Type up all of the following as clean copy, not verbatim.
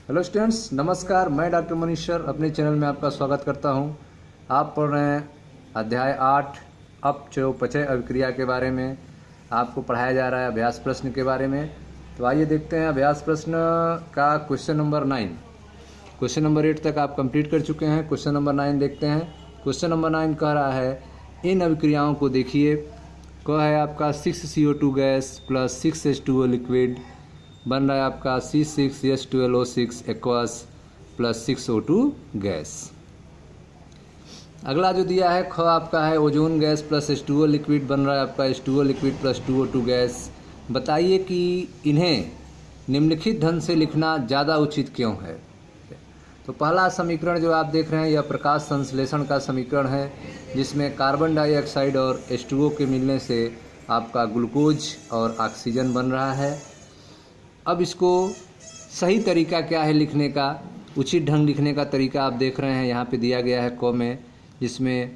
Hello students, नमस्कार। मैं doctor Manish sir अपने चैनल में आपका स्वागत करता हूं। आप पढ़ रहे हैं अध्याय 8 अपचयापचय अभिक्रिया के बारे में। आपको पढ़ाया जा रहा है अभ्यास प्रश्न के बारे में। तो आइए देखते हैं अभ्यास प्रश्न का क्वेश्चन नंबर 9। क्वेश्चन नंबर 8 तक आप कंप्लीट कर चुके हैं। क्वेश्चन नंबर 9 देखते हैं। क्वेश्चन नंबर 9 कह रहा है इन अभिक्रियाओं को देखिए। कह है आपका 6CO2 gas plus 6H2O liquid बन रहा है आपका C6H12O6 aqueous plus 6O2 gas. अगला जो दिया है ख आपका है ozone gas plus H2O liquid बन रहा है आपका H2O liquid plus 2O2 gas. बताइए कि इन्हें निम्नलिखित ढंग से लिखना ज़्यादा उचित क्यों है। तो पहला समीकरण जो आप देख रहे हैं यह प्रकाश संश्लेषण का समीकरण है, जिसमें कार्बन डाइऑक्साइड और H2O के मिलने से आपका ग्लूकोज और ऑक्सीजन बन रहा है। अब इसको सही तरीका क्या है लिखने का, उचित ढंग लिखने का तरीका आप देख रहे हैं यहाँ पे दिया गया है क में, जिसमें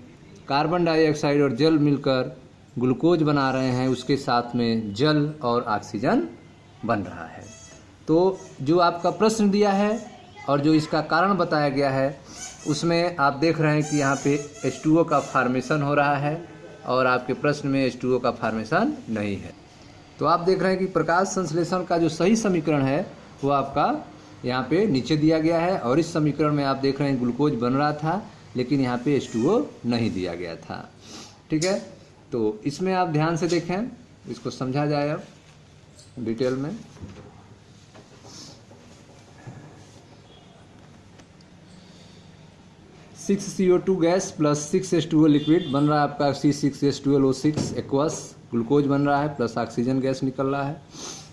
कार्बन डाइऑक्साइड और जल मिलकर ग्लूकोज बना रहे हैं, उसके साथ में जल और ऑक्सीजन बन रहा है। तो जो आपका प्रश्न दिया है और जो इसका कारण बताया गया है उसमें आप देख रहे हैं कि यहाँ पे H2O का फॉर्मेशन हो रहा है और आपके प्रश्न में H2O का फॉर्मेशन नहीं है। तो आप देख रहे हैं कि प्रकाश संश्लेषण का जो सही समीकरण है वो आपका यहाँ पे नीचे दिया गया है, और इस समीकरण में आप देख रहे हैं ग्लूकोज बन रहा था लेकिन यहाँ पे H2O नहीं दिया गया था। ठीक है, तो इसमें आप ध्यान से देखें, इसको समझा जाए अब डिटेल में। CO2 gas plus 6H2O liquid बन रहा है आपका C6H12O6 एक्वस, ग्लूकोज बन रहा है प्लस ऑक्सीजन गैस निकल रहा है।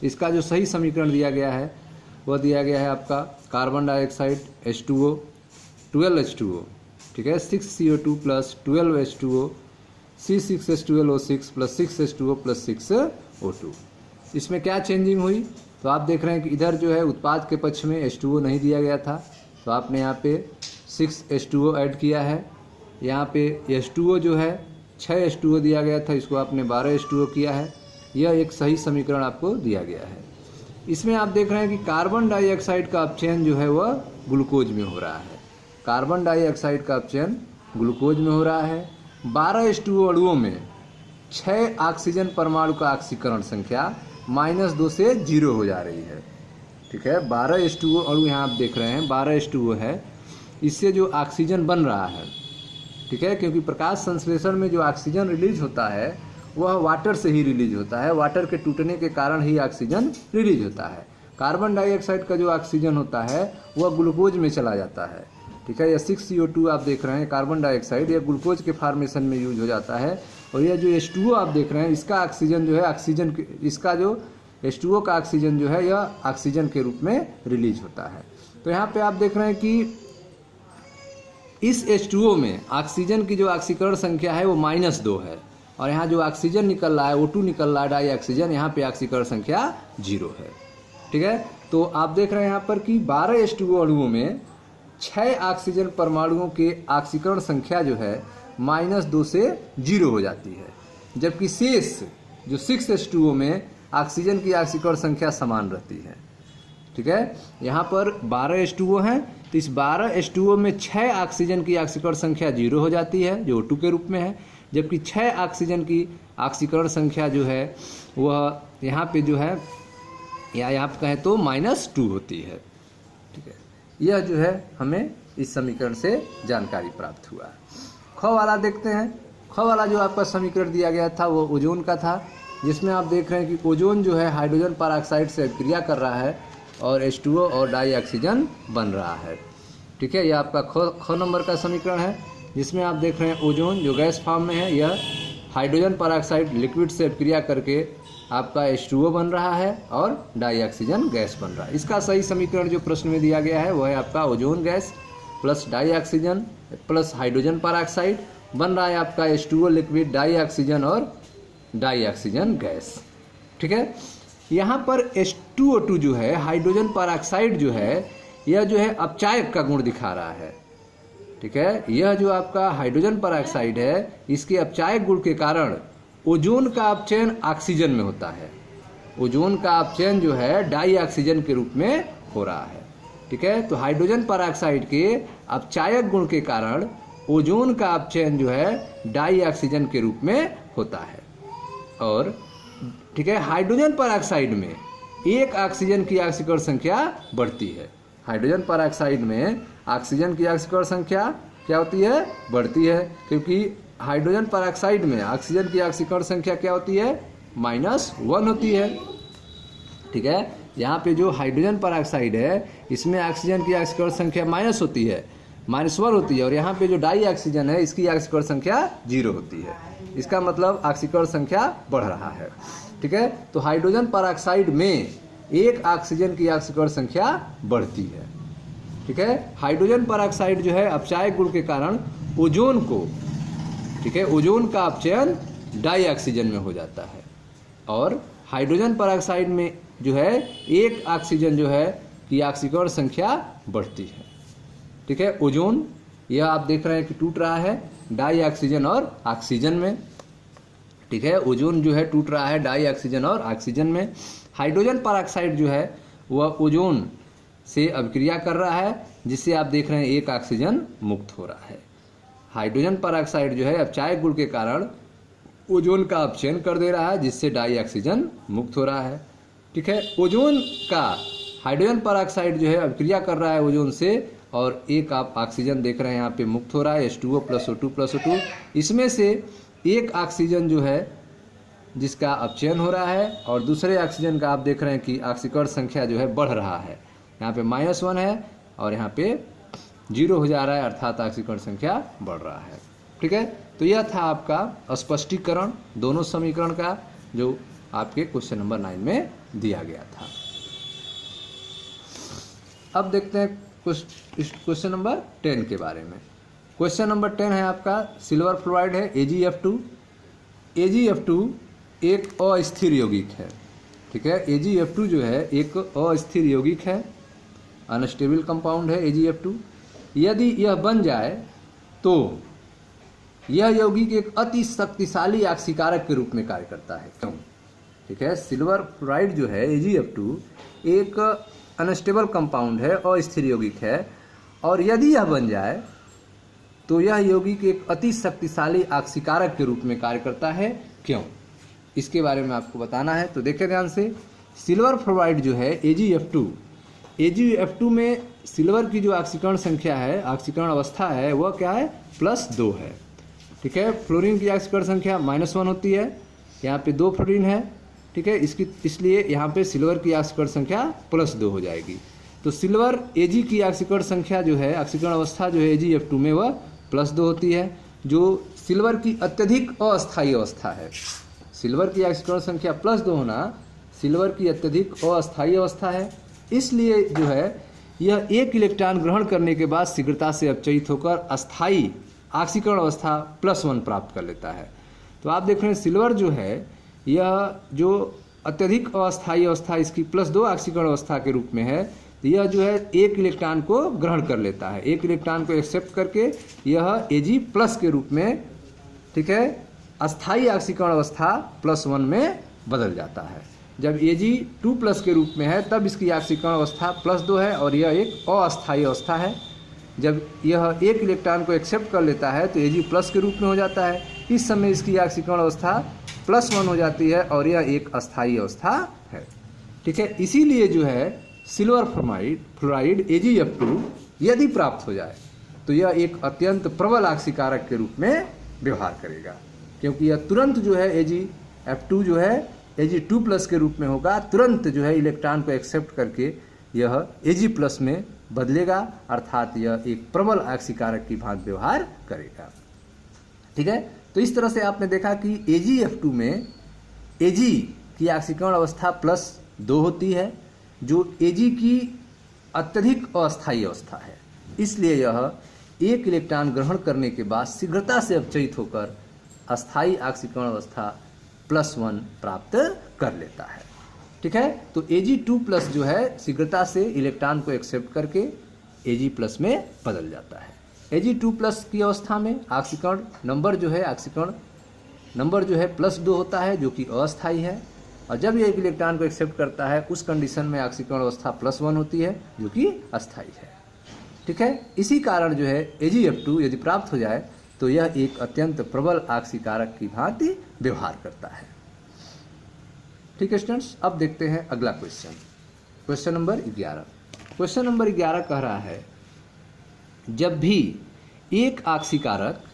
इसका जो सही समीकरण दिया गया है वह दिया गया है आपका कार्बन डाइऑक्साइड H2O 12H2O, ठीक है, 6CO2 plus 12H2O C6H12O6 plus 6H2O plus 6O2। इसमें क्या चेंजिंग हुई, तो आप देख रहे हैं कि इधर जो है उत्पाद के पक्ष में H2O नहीं दिया गया था, तो आपने यहाँ पे 6H2O ऐड किया है। यहाँ पे H2O जो है 6H2O दिया गया था, इसको आपने 12H2O किया है। यह एक सही समीकरण आपको दिया गया है। इसमें आप देख रहे हैं कि कार्बन डाइऑक्साइड का अपचयन जो है वह ग्लूकोज में हो रहा है। कार्बन डाइऑक्साइड का अपचयन ग्लूकोज में हो रहा है। 12H2O अणुओं में 6 ऑक्सीजन परमाणु का ऑक्सीकरण संख्या -2 से 0 हो जा रही है। ठीक है, 12H2O अणु यहाँ आप देख रहे हैं 12H2O है, इससे जो ऑक्सीजन बन रहा है, ठीक है, क्योंकि प्रकाश संश्लेषण में जो ऑक्सीजन रिलीज होता है वह वाटर से ही रिलीज होता है, वाटर के टूटने के कारण ही ऑक्सीजन रिलीज होता है। कार्बन डाइऑक्साइड का जो ऑक्सीजन होता है वह ग्लूकोज में चला जाता है। ठीक है, यह 6CO2 आप देख रहे हैं कार्बन डाइऑक्साइड, यह ग्लूकोज के फॉर्मेशन में यूज हो जाता है। और यह जो H2O आप देख रहे हैं इसका ऑक्सीजन जो है ऑक्सीजन, इसका जो H2O का ऑक्सीजन जो है यह ऑक्सीजन के रूप में रिलीज होता है। तो यहाँ पे आप देख रहे हैं कि इस H2O में ऑक्सीजन की जो ऑक्सीकरण संख्या है वो -2 है, और यहाँ जो ऑक्सीजन निकल रहा है O2 निकल रहा है डाई ऑक्सीजन, यहाँ पे ऑक्सीकरण संख्या 0 है। ठीक है, तो आप देख रहे हैं यहाँ पर कि 12H2O अणुओं में 6 ऑक्सीजन परमाणुओं के ऑक्सीकरण संख्या जो है -2 से 0 हो जाती है, जबकि शेष जो 6H2O में ऑक्सीजन की ऑक्सीकरण संख्या समान रहती है। ठीक है, यहाँ पर 12H2O है, तो इस 12H2O में 6 ऑक्सीजन की ऑक्सीकरण संख्या 0 हो जाती है जो O2 के रूप में है, जबकि 6 ऑक्सीजन की ऑक्सीकरण संख्या जो है वह यहाँ पे जो है या यहाँ पे कहें तो -2 होती है। ठीक है, यह जो है हमें इस समीकरण से जानकारी प्राप्त हुआ। ख वाला देखते हैं। ख वाला जो आपका समीकरण दिया गया था वो ओजोन का था, जिसमें आप देख रहे हैं कि ओजोन जो है हाइड्रोजन परऑक्साइड से अभिक्रिया कर रहा है और H2O और डाई ऑक्सीजन बन रहा है। ठीक है, यह आपका ख नंबर का समीकरण है, जिसमें आप देख रहे हैं ओजोन जो गैस फॉर्म में है यह हाइड्रोजन परऑक्साइड लिक्विड से अभिक्रिया करके आपका H2O बन रहा है और डाई ऑक्सीजन गैस बन रहा है। इसका सही समीकरण जो प्रश्न में दिया गया है वह है आपका ozone gas plus dioxygen plus hydrogen peroxide बन रहा है आपका H2O लिक्विड डाई ऑक्सीजन और डाई ऑक्सीजन गैस। ठीक है, यहाँ पर H2O2 जो है हाइड्रोजन परऑक्साइड जो है यह जो है अपचायक का गुण दिखा रहा है। ठीक है, यह जो आपका हाइड्रोजन परऑक्साइड है इसके अपचायक गुण के कारण ओजोन का अपचयन ऑक्सीजन में होता है। ओजोन का अपचयन जो है डाई ऑक्सीजन के रूप में हो रहा है। ठीक है। तो हाइड्रोजन पेरोक्साइड के अपचायक गुण के कारण ओजोन का अपचयन जो है डाई ऑक्सीजन के रूप में होता है। और ठीक है, हाइड्रोजन पेरोक्साइड में एक ऑक्सीजन की ऑक्सीकरण संख्या बढ़ती है। हाइड्रोजन पेरोक्साइड में ऑक्सीजन की ऑक्सीकरण संख्या क्या होती है? बढ़ती है, क्योंकि हाइड्रोजन पेरोक्साइड में ऑक्सीजन की ऑक्सीकरण संख्या क्या होती है? -1 होती है। ठीक है, यहाँ पे जो हाइड्रोजन पेरोक्साइड है इसमें ऑक्सीजन की ऑक्सीकरण संख्या माइनस होती है, -1 होती है, और यहाँ पे जो डाई ऑक्सीजन है इसकी ऑक्सीकरण संख्या 0 होती है। इसका मतलब ऑक्सीकरण संख्या बढ़ रहा है। ठीक है, तो हाइड्रोजन पेरोक्साइड में एक ऑक्सीजन की ऑक्सीकरण संख्या बढ़ती है। ठीक है, हाइड्रोजन पेरोक्साइड जो है अपचायक गुण के कारण ओजोन को, ठीक है, ओजोन का अपचयन डाई ऑक्सीजन में हो जाता है, और हाइड्रोजन पेरोक्साइड में जो है एक ऑक्सीजन जो है की ऑक्सीकरण संख्या बढ़ती है। ठीक है, ओजोन यह आप देख रहे हैं कि टूट रहा है डाई ऑक्सीजन और ऑक्सीजन में। ठीक है, ओजोन जो है टूट रहा है डाई ऑक्सीजन और ऑक्सीजन में। हाइड्रोजन पेरोक्साइड जो है वह ओजोन से अभिक्रिया कर रहा है, जिससे आप देख रहे हैं एक ऑक्सीजन मुक्त हो रहा है। हाइड्रोजन पेरोक्साइड जो है अपचायक गुण के कारण ओजोन का अपचयन कर दे रहा है, जिससे डाई ऑक्सीजन मुक्त हो रहा है। ठीक है, ओजोन का हाइड्रोजन पेरोक्साइड जो है अभिक्रिया कर रहा है ओजोन से, और एक आप ऑक्सीजन देख रहे हैं यहाँ पे मुक्त हो रहा है, H2O + O2 + O2। इसमें से एक ऑक्सीजन जो है जिसका अपचयन हो रहा है, और दूसरे ऑक्सीजन का आप देख रहे हैं कि ऑक्सीकरण संख्या जो है बढ़ रहा है। यहाँ पे -1 है और यहाँ पे 0 हो जा रहा है, अर्थात ऑक्सीकरण संख्या बढ़ रहा है। ठीक है, तो यह था आपका स्पष्टीकरण दोनों समीकरण का, जो आपके क्वेश्चन नंबर 9 में दिया गया था। अब देखते हैं क्वेश्चन नंबर 10 के बारे में। क्वेश्चन नंबर 10 है आपका, सिल्वर फ्लोराइड है AgF2। AgF2 एक अस्थिर यौगिक है। ठीक है, AgF2 जो है एक अस्थिर यौगिक है, अनस्टेबल कंपाउंड है AgF2। यदि यह बन जाए तो यह यौगिक एक अति शक्तिशाली ऑक्सीकारक के रूप में कार्य करता है। क्यों? ठीक है, सिल्वर फ्लोराइड जो है AgF2 एक अनस्टेबल कंपाउंड है, अस्थिर यौगिक है, और यदि यह बन जाए तो यह यौगिक एक अति शक्तिशाली ऑक्सीकारक के रूप में कार्य करता है। क्यों? इसके बारे में आपको बताना है। तो देखें ध्यान से, सिल्वर फ्लोराइड जो है AgF2 में सिल्वर की जो ऑक्सीकरण संख्या है, ऑक्सीकरण अवस्था है, वह क्या है? +2 है। ठीक है, फ्लोरीन की ऑक्सीकरण संख्या -1 होती है, यहाँ पे 2 फ्लोरीन है। ठीक है, इसलिए यहाँ पे सिल्वर की ऑक्सीकरण संख्या +2 हो जाएगी। तो सिल्वर Ag की ऑक्सीकरण संख्या जो है, ऑक्सीकरण अवस्था जो है AgF2 में वह +2 होती है, जो सिल्वर की अत्यधिक अस्थायी अवस्था है। सिल्वर की ऑक्सीकरण संख्या +2 होना सिल्वर की अत्यधिक अस्थायी अवस्था है, इसलिए जो है यह एक इलेक्ट्रॉन ग्रहण करने के बाद शीघ्रता से अपचयित होकर अस्थायी ऑक्सीकरण अवस्था +1 प्राप्त कर लेता है। तो आप देख रहे हैं सिल्वर जो है यह जो अत्यधिक अस्थायी अवस्था इसकी +2 ऑक्सीकरण अवस्था के रूप में है, तो यह जो है एक इलेक्ट्रॉन को ग्रहण कर लेता है, एक इलेक्ट्रॉन को एक्सेप्ट करके यह Ag+ के रूप में, ठीक है, अस्थायी ऑक्सीकरण अवस्था +1 में बदल जाता है। जब Ag2+ के रूप में है तब इसकी ऑक्सीकरण अवस्था +2 है और यह एक अस्थायी अवस्था है। जब यह एक इलेक्ट्रॉन को एक्सेप्ट कर लेता है तो Ag+ के रूप में हो जाता है। इस समय इसकी ऑक्सीकरण अवस्था +1 हो जाती है और यह एक अस्थायी अवस्था है। ठीक है, इसीलिए जो है सिल्वर फ्लोराइड AgF2 यदि प्राप्त हो जाए तो यह एक अत्यंत प्रबल ऑक्सीकारक के रूप में व्यवहार करेगा, क्योंकि यह तुरंत जो है AgF2 जो है Ag2+ के रूप में होगा, तुरंत जो है इलेक्ट्रॉन को एक्सेप्ट करके यह Ag+ में बदलेगा, अर्थात यह एक प्रबल ऑक्सीकारक की भांति व्यवहार करेगा। ठीक है, तो इस तरह से आपने देखा कि AgF2 में Ag की ऑक्सीकरण अवस्था +2 होती है, जो Ag की अत्यधिक अस्थायी अवस्था है, इसलिए यह एक इलेक्ट्रॉन ग्रहण करने के बाद शीघ्रता से अपचयित होकर अस्थायी ऑक्सीकरण अवस्था +1 प्राप्त कर लेता है। ठीक है, तो Ag2+ जो है शीघ्रता से इलेक्ट्रॉन को एक्सेप्ट करके Ag+ में बदल जाता है। Ag2+ की अवस्था में ऑक्सीकरण नंबर जो है +2 होता है, जो कि अस्थायी है। और जब ये एक इलेक्ट्रॉन को एक्सेप्ट करता है उस कंडीशन में ऑक्सीकरण अवस्था +1 होती है जो कि अस्थायी है। ठीक है, इसी कारण जो है AgF2 यदि प्राप्त हो जाए तो यह एक अत्यंत प्रबल ऑक्सीकारक की भांति व्यवहार करता है। ठीक है स्टूडेंट्स, अब देखते हैं अगला question, question number 11। Question number 11 कह रहा है जब भी एक ऑक्सीकारक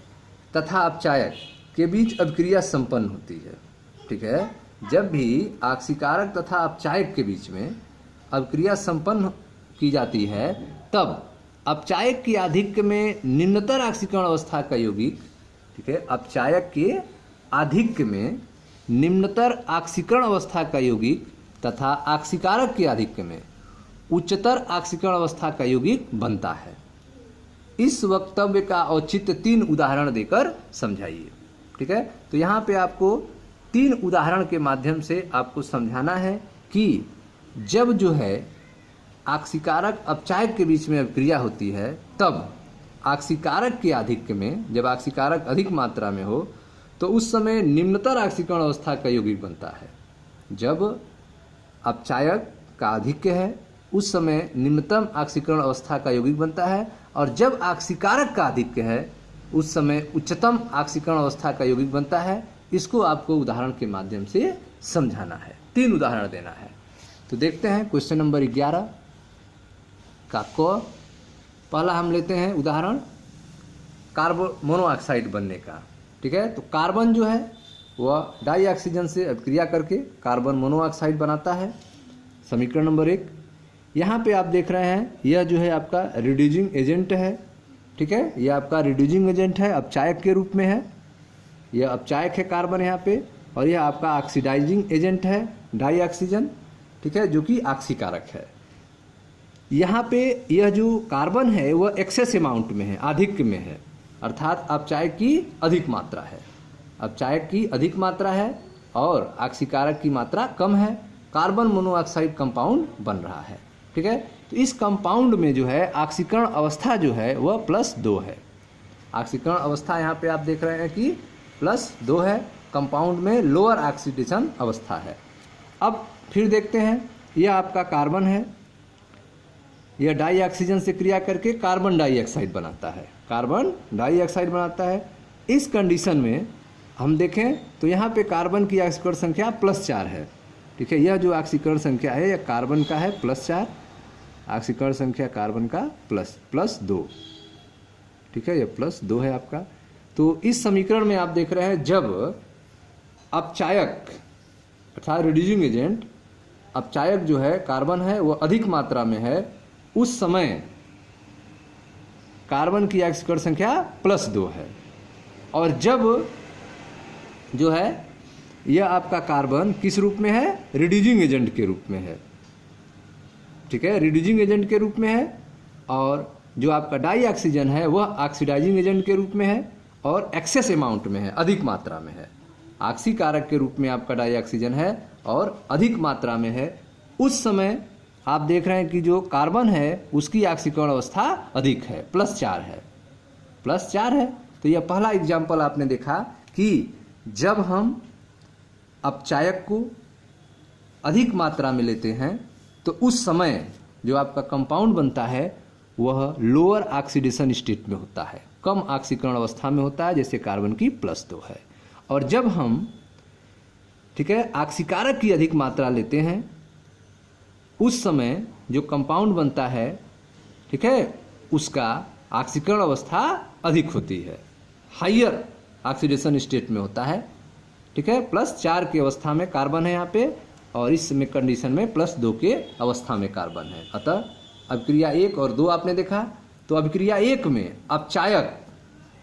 तथा अपचायक के बीच अभिक्रिया संपन्न होती है, ठीक है, जब भी ऑक्सीकारक तथा अपचायक के बीच में अभिक्रिया संपन्न की जाती है तब अपचायक के आधिक्य में निम्नतर ऑक्सीकरण अवस्था का यौगिक, ठीक है, अपचायक के आधिक्य में निम्नतर ऑक्सीकरण अवस्था का यौगिक तथा ऑक्सीकारक के आधिक्य में उच्चतर ऑक्सीकरण अवस्था का यौगिक बनता है। इस वक्तव्य का औचित्य 3 उदाहरण देकर समझाइए। ठीक है, तो यहाँ पे आपको 3 उदाहरण के माध्यम से आपको समझाना है कि जब जो है ऑक्सीकारक अपचायक के बीच में अभिक्रिया होती है तब ऑक्सीकारक के आधिक्य में, जब ऑक्सीकारक अधिक मात्रा में हो तो उस समय निम्नतर ऑक्सीकरण अवस्था का यौगिक बनता है। जब अपचायक का आधिक्य है उस समय निम्नतम ऑक्सीकरण अवस्था का यौगिक बनता है, और जब ऑक्सीकारक का आधिक्य है उस समय उच्चतम ऑक्सीकरण अवस्था का यौगिक बनता है। इसको आपको उदाहरण के माध्यम से समझाना है, 3 उदाहरण देना है। तो देखते हैं क्वेश्चन नंबर 11 का पहला हम लेते हैं उदाहरण कार्बन मोनोऑक्साइड बनने का। ठीक है, तो कार्बन जो है वह डाई ऑक्सीजन से अभिक्रिया करके कार्बन मोनोऑक्साइड बनाता है। समीकरण नंबर 1 यहाँ पे आप देख रहे हैं, यह जो है आपका रिड्यूसिंग एजेंट है। ठीक है, यह आपका रिड्यूसिंग एजेंट है, अपचायक के रूप में है, यह अपचायक है कार्बन यहाँ पे, और यह आपका ऑक्सीडाइजिंग एजेंट है डाई ऑक्सीजन, ठीक है, जो कि ऑक्सीकारक है। यहाँ पे यह जो कार्बन है वह एक्सेस अमाउंट में है, आधिक्य में है, अर्थात अपचायक की अधिक मात्रा है, अपचायक की अधिक मात्रा है और ऑक्सीकारक की मात्रा कम है। कार्बन मोनोऑक्साइड कंपाउंड बन रहा है। ठीक है, तो इस कंपाउंड में जो है ऑक्सीकरण अवस्था जो है वह +2 है। ऑक्सीकरण अवस्था यहाँ पे आप देख रहे हैं कि +2 है, कंपाउंड में लोअर ऑक्सीडेशन अवस्था है। अब फिर देखते हैं, यह आपका कार्बन है, यह डाई ऑक्सीजन से क्रिया करके कार्बन डाइऑक्साइड बनाता है, कार्बन डाइऑक्साइड बनाता है। इस कंडीशन में हम देखें तो यहाँ पे कार्बन की ऑक्सीकरण संख्या +4 है। ठीक है, यह जो ऑक्सीकरण संख्या है यह कार्बन का है +4, ऑक्सीकरण संख्या कार्बन का +2। ठीक है, यह +2 है आपका। तो इस समीकरण में आप देख रहे हैं जब अपचायक अर्थात रिड्यूसिंग एजेंट अपचायक जो है कार्बन है वह अधिक मात्रा में है, उस समय कार्बन की ऑक्सीकरण संख्या +2 है, और जब जो है यह आपका कार्बन किस रूप में है, रिड्यूसिंग एजेंट के रूप में है। ठीक है, रिड्यूसिंग एजेंट के रूप में है, और जो आपका डाई ऑक्सीजन है वह ऑक्सीडाइजिंग एजेंट के रूप में है और एक्सेस अमाउंट में है, अधिक मात्रा में है। ऑक्सीकारक के रूप में आपका डाई ऑक्सीजन है और अधिक मात्रा में है। उस समय आप देख रहे हैं कि जो कार्बन है उसकी ऑक्सीकरण अवस्था अधिक है, +4 है, +4 है। तो यह पहला एग्जाम्पल आपने देखा कि जब हम अपचायक को अधिक मात्रा में लेते हैं तो उस समय जो आपका कंपाउंड बनता है वह लोअर ऑक्सीडेशन स्टेट में होता है, कम ऑक्सीकरण अवस्था में होता है, जैसे कार्बन की +2 है। और जब हम, ठीक है, ऑक्सीकारक की अधिक मात्रा लेते हैं उस समय जो कंपाउंड बनता है, ठीक है, उसका ऑक्सीकरण अवस्था अधिक होती है, हाइयर ऑक्सीडेशन स्टेट में होता है। ठीक है, +4 की अवस्था में कार्बन है यहाँ पे, और इस में कंडीशन में +2 के अवस्था में कार्बन है। अतः अभिक्रिया 1 और 2 आपने देखा, तो अभिक्रिया 1 में अपचायक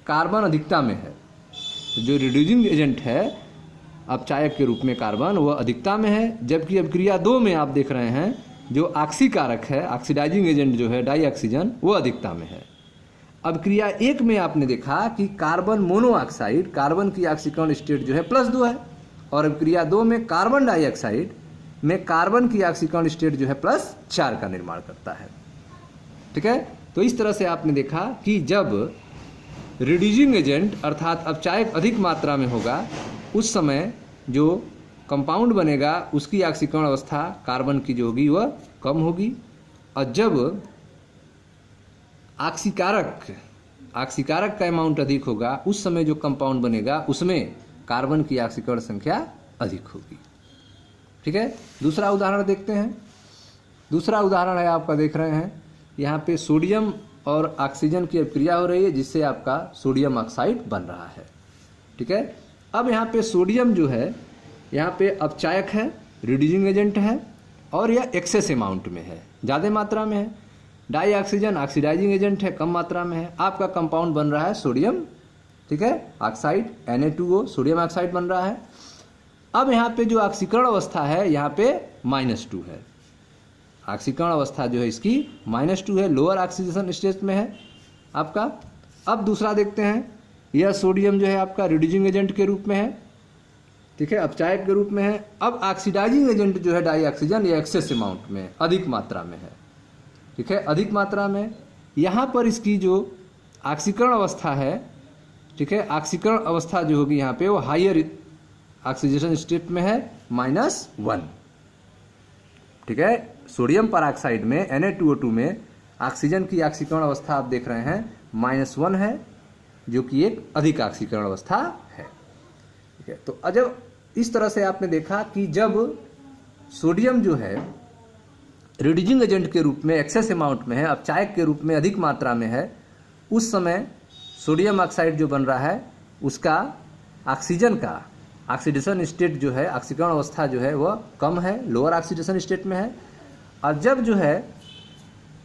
कार्बन अधिकता में है, जो रिड्यूसिंग एजेंट है अपचायक के रूप में कार्बन वह अधिकता में है, जबकि अभिक्रिया 2 में आप देख रहे हैं जो ऑक्सीकारक है, ऑक्सीडाइजिंग एजेंट जो है डाई ऑक्सीजन, वो अधिकता में है। अभिक्रिया 1 में आपने देखा कि कार्बन मोनोऑक्साइड, कार्बन की ऑक्सीकरण स्टेट जो है +2 है, और अभिक्रिया 2 में कार्बन डाइऑक्साइड में कार्बन की ऑक्सीकरण स्टेट जो है +4 का निर्माण करता है। ठीक है, तो इस तरह से आपने देखा कि जब रिड्यूसिंग एजेंट अर्थात अपचायक अधिक मात्रा में होगा उस समय जो कंपाउंड बनेगा उसकी ऑक्सीकरण अवस्था कार्बन की जो होगी वह कम होगी, और जब ऑक्सीकारक का अमाउंट अधिक होगा उस समय जो कंपाउंड बनेगा उसमें कार्बन की ऑक्सीकरण संख्या अधिक होगी। ठीक है, दूसरा उदाहरण देखते हैं। दूसरा उदाहरण है, आपका देख रहे हैं यहाँ पे सोडियम और ऑक्सीजन की क्रिया हो रही है जिससे आपका सोडियम ऑक्साइड बन रहा है। ठीक है, अब यहाँ पे सोडियम जो है यहाँ पे अपचायक है, रिड्यूसिंग एजेंट है, और यह एक्सेस अमाउंट में है, ज़्यादा मात्रा में है। डाई ऑक्सीजन ऑक्सीडाइजिंग एजेंट है, कम मात्रा में है। आपका कंपाउंड बन रहा है सोडियम, ठीक है, ऑक्साइड Na2O, सोडियम ऑक्साइड बन रहा है। अब यहाँ पे जो ऑक्सीकरण अवस्था है यहाँ पे -2 है। ऑक्सीकरण अवस्था जो है इसकी -2 है, लोअर ऑक्सीडेशन स्टेज में है आपका। अब दूसरा देखते हैं, यह सोडियम जो है आपका रिड्यूसिंग एजेंट के रूप में है, ठीक है, अपचायक के रूप में है। अब ऑक्सीडाइजिंग एजेंट जो है डाई ऑक्सीजन, ये एक्सेस अमाउंट में, अधिक मात्रा में है, ठीक है, अधिक मात्रा में। यहाँ पर इसकी जो ऑक्सीकरण अवस्था है, ठीक है, ऑक्सीकरण अवस्था जो होगी यहाँ पे वो हायर ऑक्सीडेशन स्टेट में है, -1। ठीक है, सोडियम परऑक्साइड में Na2O2 में ऑक्सीजन की ऑक्सीकरण अवस्था आप देख रहे हैं -1 है, जो कि एक अधिक ऑक्सीकरण अवस्था है। ठीक है, तो जब इस तरह से आपने देखा कि जब सोडियम जो है रिड्यूसिंग एजेंट के रूप में एक्सेस अमाउंट में है, अपचायक के रूप में अधिक मात्रा में है, उस समय सोडियम ऑक्साइड जो बन रहा है उसका ऑक्सीजन का ऑक्सीडेशन स्टेट जो है, ऑक्सीकरण अवस्था जो है वह कम है, लोअर ऑक्सीडेशन स्टेट में है। और जब जो है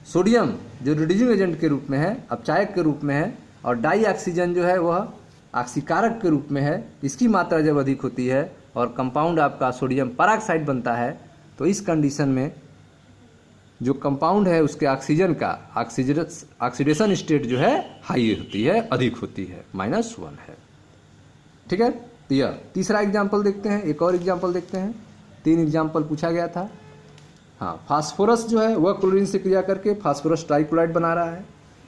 सोडियम जो रिड्यूसिंग एजेंट के रूप में है, अपचायक के रूप में है, और डाई ऑक्सीजन जो है वह ऑक्सीकारक के रूप में है, इसकी मात्रा जब अधिक होती है और कंपाउंड आपका सोडियम परऑक्साइड बनता है, तो इस कंडीशन में जो कंपाउंड है उसके ऑक्सीजन का ऑक्सीडेशन स्टेट जो है हाई होती है, अधिक होती है, -1 है। ठीक है, तो यह तीसरा एग्जाम्पल देखते हैं। एक और एग्जाम्पल देखते हैं, 3 एग्जाम्पल पूछा गया था। हाँ, फास्फोरस जो है वह क्लोरीन से क्रिया करके फास्फोरस ट्राइक्लोराइड बना रहा है।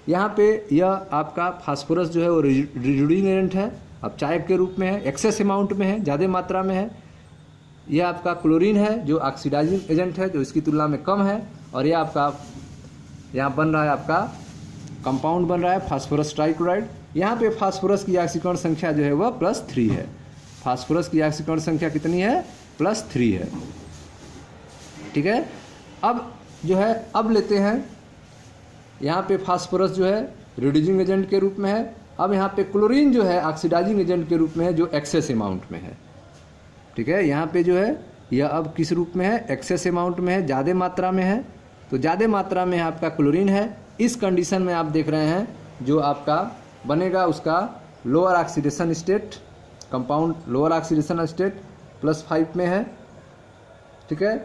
यहाँ पे यह आपका फास्फोरस जो है वो रिड्यूसिंग एजेंट है, अपचायक के रूप में है, एक्सेस अमाउंट में है, ज़्यादा मात्रा में है। यह आपका क्लोरीन है जो ऑक्सीडाइजिंग एजेंट है, जो इसकी तुलना में कम है, और यह आपका यहाँ बन रहा है, आपका कंपाउंड बन रहा है फास्फोरस ट्राइक्लोराइड। यहाँ पे फास्फोरस की ऑक्सीकरण संख्या जो है वह +3 है। फास्फोरस की ऑक्सीकरण संख्या कितनी है? +3 है। ठीक है, अब जो है अब लेते हैं, यहाँ पे फास्फोरस जो है रिड्यूसिंग एजेंट के रूप में है। अब यहाँ पे क्लोरीन जो है ऑक्सीडाइजिंग एजेंट के रूप में है, जो एक्सेस अमाउंट में है। ठीक है, यहाँ पे जो है यह अब किस रूप में है? एक्सेस अमाउंट में है, ज़्यादा मात्रा में है। तो ज़्यादा मात्रा में आपका क्लोरीन है। इस कंडीशन में आप देख रहे हैं जो आपका बनेगा उसका lower oxidation state, compound lower oxidation state +5 में है। ठीक है,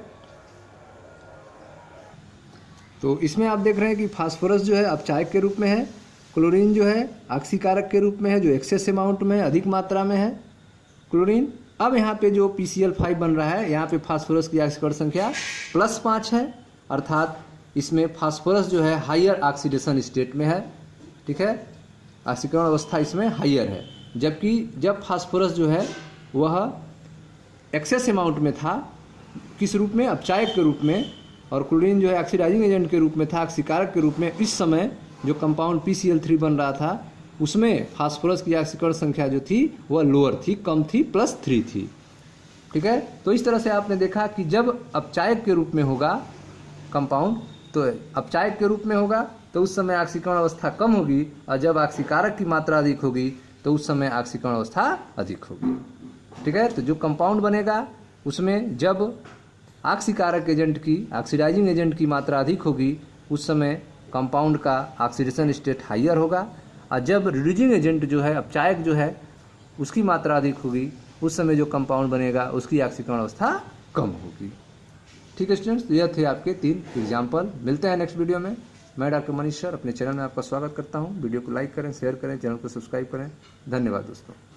तो इसमें आप देख रहे हैं कि फास्फोरस जो है अपचायक के रूप में है, क्लोरीन जो है ऑक्सीकारक के रूप में है, जो एक्सेस अमाउंट में है, अधिक मात्रा में है क्लोरीन। अब यहाँ पे जो PCl5 बन रहा है, यहाँ पे फास्फोरस की ऑक्सीकरण संख्या +5 है, अर्थात इसमें फास्फोरस जो है हायर ऑक्सीडेशन स्टेट में है। ठीक है, ऑक्सीकरण अवस्था इसमें हायर है, जबकि जब फास्फोरस जो है वह एक्सेस अमाउंट में था, किस रूप में? अपचायक के रूप में, और क्लोरीन जो है ऑक्सीडाइजिंग एजेंट के रूप में था, ऑक्सीकारक के रूप में। इस समय जो कंपाउंड PCl3 बन रहा था उसमें फास्फोरस की ऑक्सीकरण संख्या जो थी वह लोअर थी, कम थी, +3 थी। ठीक है, तो इस तरह से आपने देखा कि जब अपचायक के रूप में होगा कंपाउंड, तो अपचायक के रूप में होगा तो उस समय ऑक्सीकरण अवस्था कम होगी, और जब ऑक्सीकारक की मात्रा अधिक होगी तो उस समय ऑक्सीकरण अवस्था अधिक होगी। ठीक है, तो जो कंपाउंड बनेगा उसमें जब ऑक्सीकारक एजेंट की, ऑक्सीडाइजिंग एजेंट की मात्रा अधिक होगी, उस समय कंपाउंड का ऑक्सीडेशन स्टेट हाइयर होगा, और जब रिड्यूसिंग एजेंट जो है, अपचायक जो है, उसकी मात्रा अधिक होगी, उस समय जो कंपाउंड बनेगा उसकी ऑक्सीकरण अवस्था कम होगी। ठीक है स्टूडेंट्स, तो यह थे आपके 3 एग्जाम्पल। मिलते हैं नेक्स्ट वीडियो में। मैं डॉक्टर मनीष सर अपने चैनल में आपका स्वागत करता हूँ। वीडियो को लाइक करें, शेयर करें, चैनल को सब्सक्राइब करें। धन्यवाद दोस्तों।